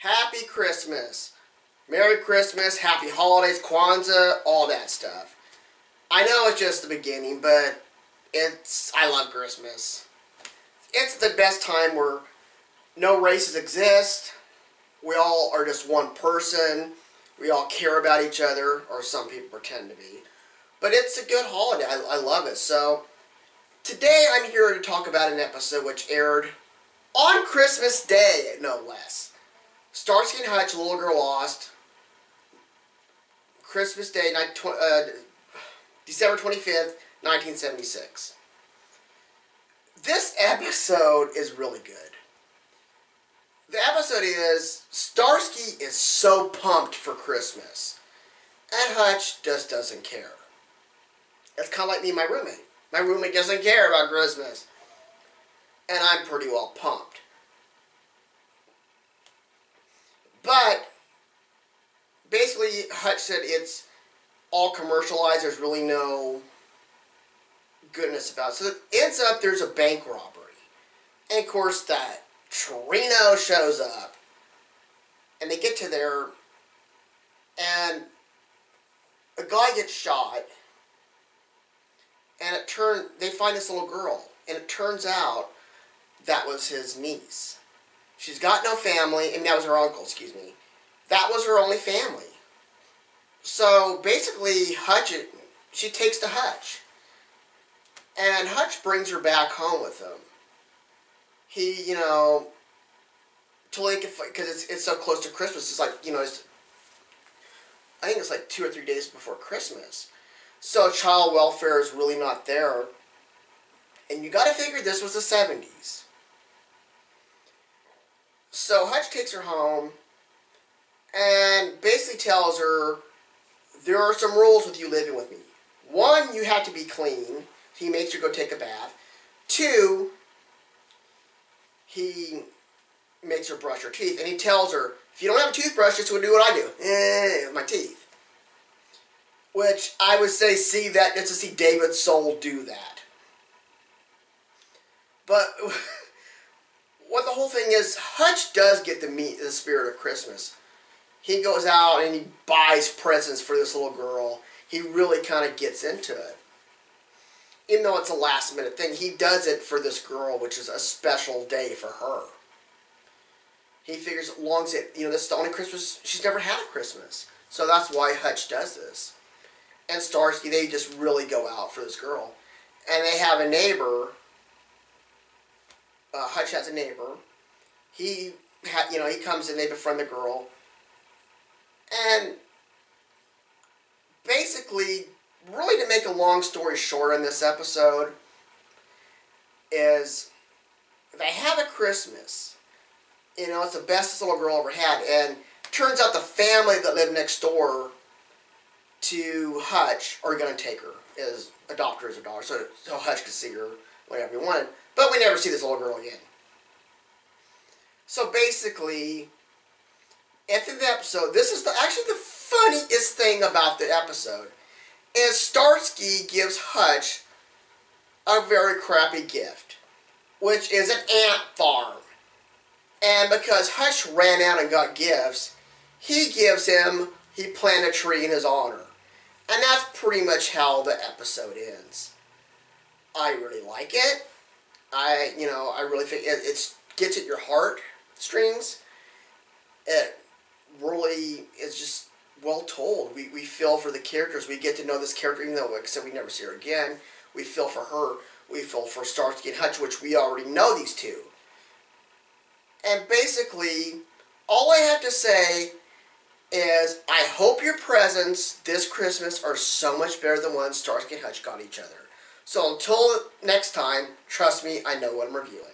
Happy Christmas. Merry Christmas, Happy Holidays, Kwanzaa, all that stuff. I know it's just the beginning, but I love Christmas. It's the best time where no races exist. We all are just one person. We all care about each other, or some people pretend to be. But it's a good holiday. I love it. So, today I'm here to talk about an episode which aired on Christmas Day, no less. Starsky and Hutch, Little Girl Lost. Christmas Day, December 25th, 1976. This episode is really good. The episode is, Starsky is so pumped for Christmas, and Hutch just doesn't care. It's kind of like me and my roommate. My roommate doesn't care about Christmas, and I'm pretty well pumped. But basically, Hutch said it's all commercialized. There's really no goodness about it. So it ends up there's a bank robbery. And of course that Trino shows up. And they get to there. And a guy gets shot. And they find this little girl. And it turns out that was his niece. She's got no family. And that was her uncle, excuse me. That was her only family. So basically, she takes to Hutch. And Hutch brings her back home with him. He, because it's so close to Christmas. It's like, I think it's like 2 or 3 days before Christmas. So child welfare is really not there. And you gotta figure this was the 70s. So Hutch takes her home and basically tells her, there are some rules with you living with me. 1, you have to be clean. He makes her go take a bath. 2, he makes her brush her teeth. And he tells her, if you don't have a toothbrush, just do what I do. With my teeth. Which I would say, just to see David Soul do that. But what the whole thing is, Hutch does get the spirit of Christmas. He goes out and he buys presents for this little girl. He really kind of gets into it. Even though it's a last minute thing, he does it for this girl, which is a special day for her. He figures as long as this is the only Christmas, she's never had a Christmas. So that's why Hutch does this. And Starsky, they just really go out for this girl. And they have a neighbor. Hutch has a neighbor. He comes in, they befriend the girl. And basically, really to make a long story short in this episode, is they have a Christmas. It's the best this little girl ever had. And turns out the family that lived next door to Hutch are going to take her, adopt her as a daughter, so Hutch could see her whenever he wanted. But we never see this little girl again. So basically, after the episode, this is actually the funniest thing about the episode, is Starsky gives Hutch a very crappy gift, which is an ant farm. And because Hutch ran out and got gifts, he planted a tree in his honor. And that's pretty much how the episode ends. I really like it. I really think it gets at your heart strings. It really is just well told. We feel for the characters. We get to know this character, even though, except we never see her again. We feel for her. We feel for Starsky and Hutch, which we already know these two. And basically, all I have to say is, I hope your presents this Christmas are so much better than ones Starsky and Hutch got each other. So until next time, trust me, I know what I'm reviewing.